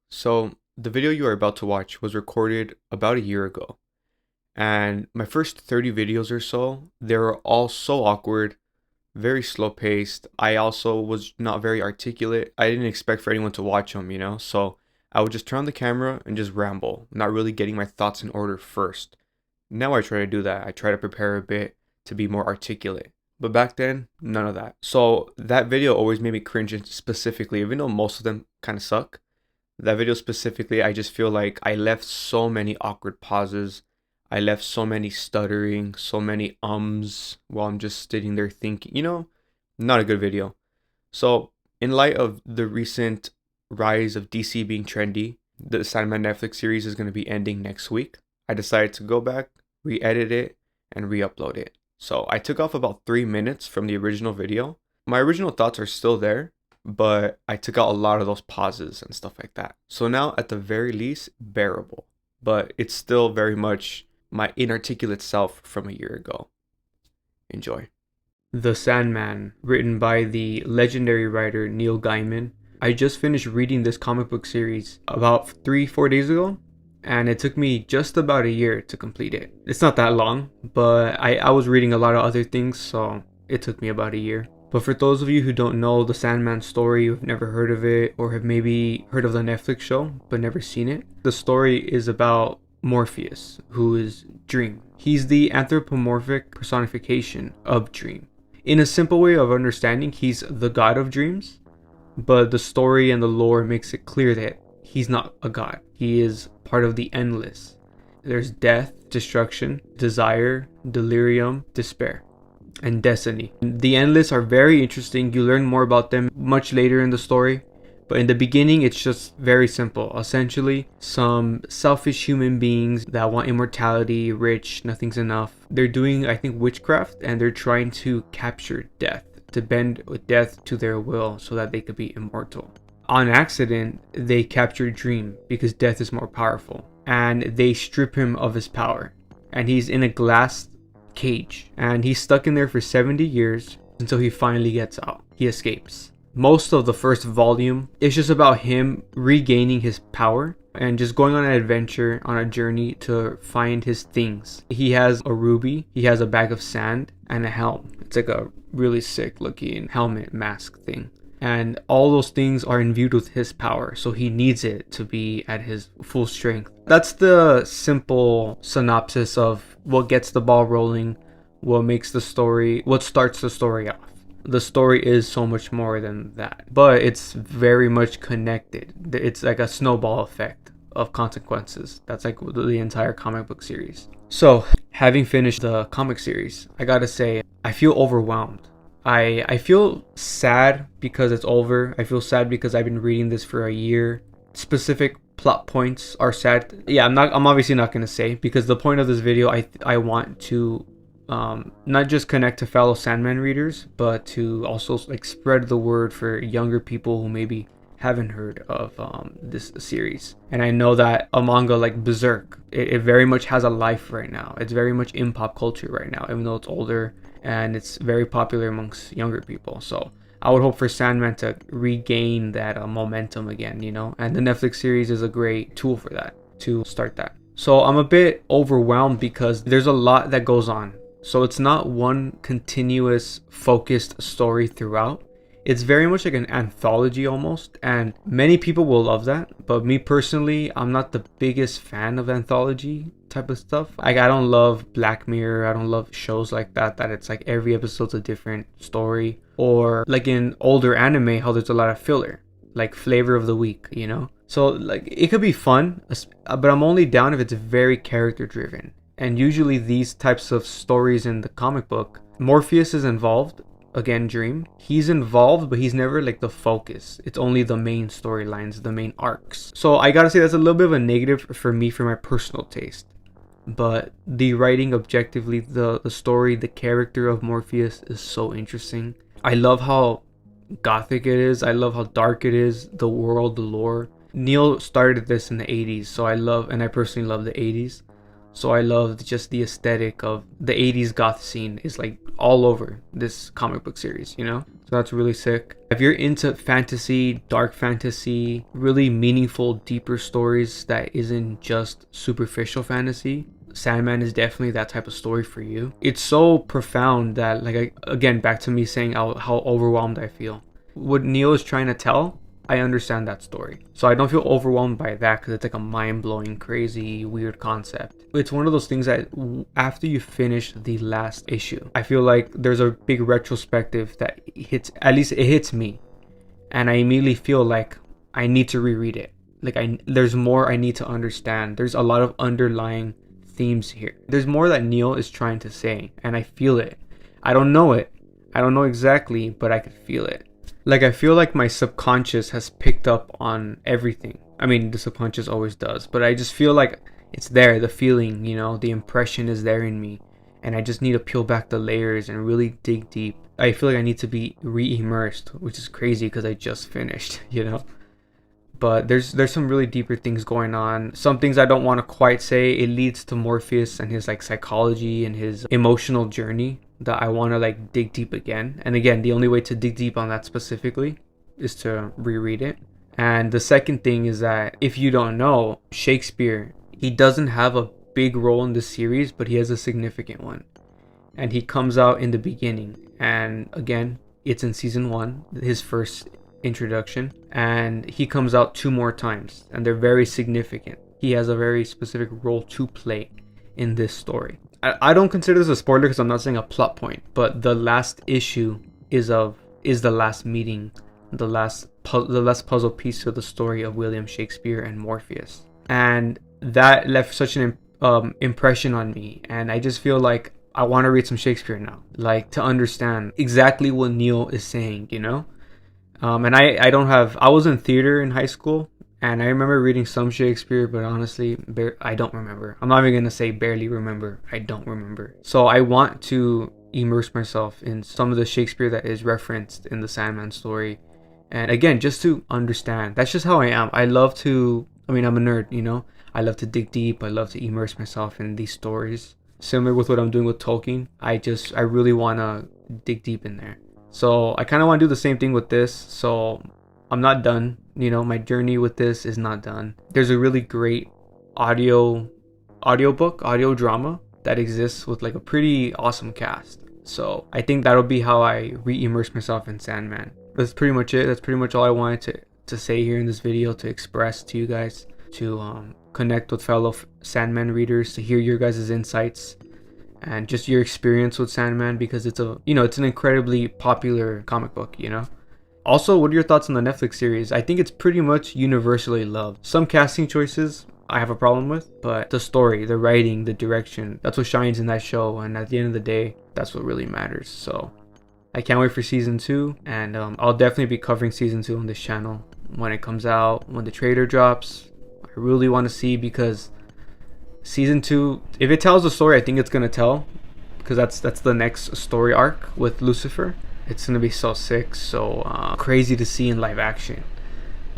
So, the video you are about to watch was recorded about a year ago, and my first 30 videos or so, they were all so awkward, very slow paced. I also was not very articulate. I didn't expect for anyone to watch them. So I would just turn on the camera and just ramble, not really getting my thoughts in order first. Now I try to do that. I try to prepare a bit to be more articulate. But back then, none of that. So that video always made me cringe specifically, even though most of them kind of suck. That video specifically, I just feel like I left so many awkward pauses. I left so many stuttering, so many ums while I'm just sitting there thinking, not a good video. So, in light of the recent rise of DC being trendy, the Sandman Netflix series is going to be ending next week. I decided to go back, re-edit it, and re-upload it. So, I took off about 3 minutes from the original video. My original thoughts are still there, but I took out a lot of those pauses and stuff like that. So now, at the very least, bearable. But it's still very much my inarticulate self from a year ago. Enjoy. The Sandman, written by the legendary writer Neil Gaiman. I just finished reading this comic book series about 3-4 days ago, and it took me just about a year to complete it. It's not that long, but I was reading a lot of other things, so it took me about a year. But for those of you who don't know the Sandman story, who've never heard of it, or have maybe heard of the Netflix show, but never seen it, the story is about Morpheus, who is Dream. He's the anthropomorphic personification of Dream. In a simple way of understanding, he's the god of dreams, but the story and the lore makes it clear that he's not a god. He is part of the endless. There's death, destruction, desire, delirium, despair, and destiny. The endless are very interesting. You learn more about them much later in the story, but in the beginning it's just very simple. Essentially, some selfish human beings that want immortality, rich, nothing's enough. They're doing, I think, witchcraft, and they're trying to capture death, to bend death to their will so that they could be immortal. On accident, they capture Dream because death is more powerful, and they strip him of his power, and he's in a glass cage, and he's stuck in there for 70 years until he finally gets out. He escapes. Most of the first volume is just about him regaining his power and just going on an adventure, on a journey to find his things. He has a ruby, he has a bag of sand, and a helm. It's like a really sick looking helmet mask thing. And all those things are imbued with his power, so he needs it to be at his full strength. That's the simple synopsis of what gets the ball rolling, what makes the story, what starts the story off. The story is so much more than that, but it's very much connected. It's like a snowball effect of consequences. That's like the entire comic book series. So, having finished the comic series, I gotta say, I feel overwhelmed. I feel sad because it's over. I feel sad because I've been reading this for a year. Specific plot points are sad. Yeah, I'm obviously not going to say, because the point of this video, I want to not just connect to fellow Sandman readers, but to also like spread the word for younger people who maybe haven't heard of this series. And I know that a manga like Berserk, it very much has a life right now. It's very much in pop culture right now, even though it's older, and it's very popular amongst younger people. So I would hope for Sandman to regain that momentum again, and the Netflix series is a great tool for that, to start that. So I'm a bit overwhelmed because there's a lot that goes on. So it's not one continuous focused story throughout. It's very much like an anthology almost, and many people will love that, but me personally, I'm not the biggest fan of anthology type of stuff. Like, I don't love Black Mirror, I don't love shows like that it's like every episode's a different story, or like in older anime, how there's a lot of filler, like flavor of the week, So like, it could be fun, but I'm only down if it's very character driven. And usually these types of stories in the comic book, Morpheus is involved. Again, Dream. He's involved, but he's never like the focus. It's only the main storylines, the main arcs. So I gotta say that's a little bit of a negative for me, for my personal taste. But the writing, objectively, the story, the character of Morpheus is so interesting. I love how gothic it is. I love how dark it is. The world, the lore. Neil started this in the 80s, so I personally love the 80s. So I loved just the aesthetic of the 80s goth scene is like all over this comic book series, you know? So that's really sick. If you're into fantasy, dark fantasy, really meaningful, deeper stories that isn't just superficial fantasy, Sandman is definitely that type of story for you. It's so profound that, like, again, back to me saying how overwhelmed I feel. What Neil is trying to tell, I understand that story. So I don't feel overwhelmed by that because it's like a mind-blowing, crazy, weird concept. It's one of those things that after you finish the last issue, I feel like there's a big retrospective that hits, at least it hits me. And I immediately feel like I need to reread it. Like there's more I need to understand. There's a lot of underlying themes here. There's more that Neil is trying to say, and I feel it. I don't know it. I don't know exactly, but I could feel it. Like I feel like my subconscious has picked up on everything. I mean, the subconscious always does, but I just feel like it's there, the feeling, you know, the impression is there in me, and I just need to peel back the layers and really dig deep. I feel like I need to be re-immersed, which is crazy because I just finished, you know. But there's some really deeper things going on. Some things I don't want to quite say. It leads to Morpheus and his like psychology and his emotional journey that I want to like dig deep again. And again, the only way to dig deep on that specifically is to reread it. And the second thing is that if you don't know, Shakespeare, he doesn't have a big role in the series, but he has a significant one. And he comes out in the beginning. And again, it's in season 1, his first introduction, and he comes out 2 more times, and they're very significant. He has a very specific role to play in this story. I don't consider this a spoiler because I'm not saying a plot point, but the last issue is the last meeting, the last puzzle piece to the story of William Shakespeare and Morpheus, and that left such an impression on me. And I just feel like I want to read some Shakespeare now, like to understand exactly what Neil is saying, you know. And I was in theater in high school, and I remember reading some Shakespeare, but honestly, I don't remember. I'm not even going to say barely remember. I don't remember. So I want to immerse myself in some of the Shakespeare that is referenced in the Sandman story. And again, just to understand. That's just how I am. I'm a nerd, you know? I love to dig deep. I love to immerse myself in these stories. Similar with what I'm doing with Tolkien. I really want to dig deep in there. So I kind of want to do the same thing with this. So I'm not done. You know, my journey with this is not done. There's a really great audiobook, audio drama that exists with like a pretty awesome cast. So I think that'll be how I re-immerse myself in Sandman. That's pretty much it. That's pretty much all I wanted to say here in this video, to express to you guys, to connect with fellow Sandman readers, to hear your guys' insights and just your experience with Sandman, because it's an incredibly popular comic book, you know. Also, what are your thoughts on the Netflix series? I think it's pretty much universally loved. Some casting choices I have a problem with, but the story, the writing, the direction, that's what shines in that show, and at the end of the day, that's what really matters. So I can't wait for season 2, and I'll definitely be covering season 2 on this channel when it comes out, when the trailer drops. I really want to see, because season 2, if it tells the story I think it's gonna tell, because that's the next story arc with Lucifer, it's gonna be so sick, so crazy to see in live action.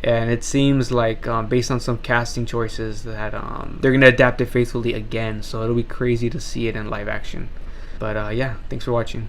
And it seems like based on some casting choices that they're gonna adapt it faithfully again, so it'll be crazy to see it in live action. But yeah, thanks for watching.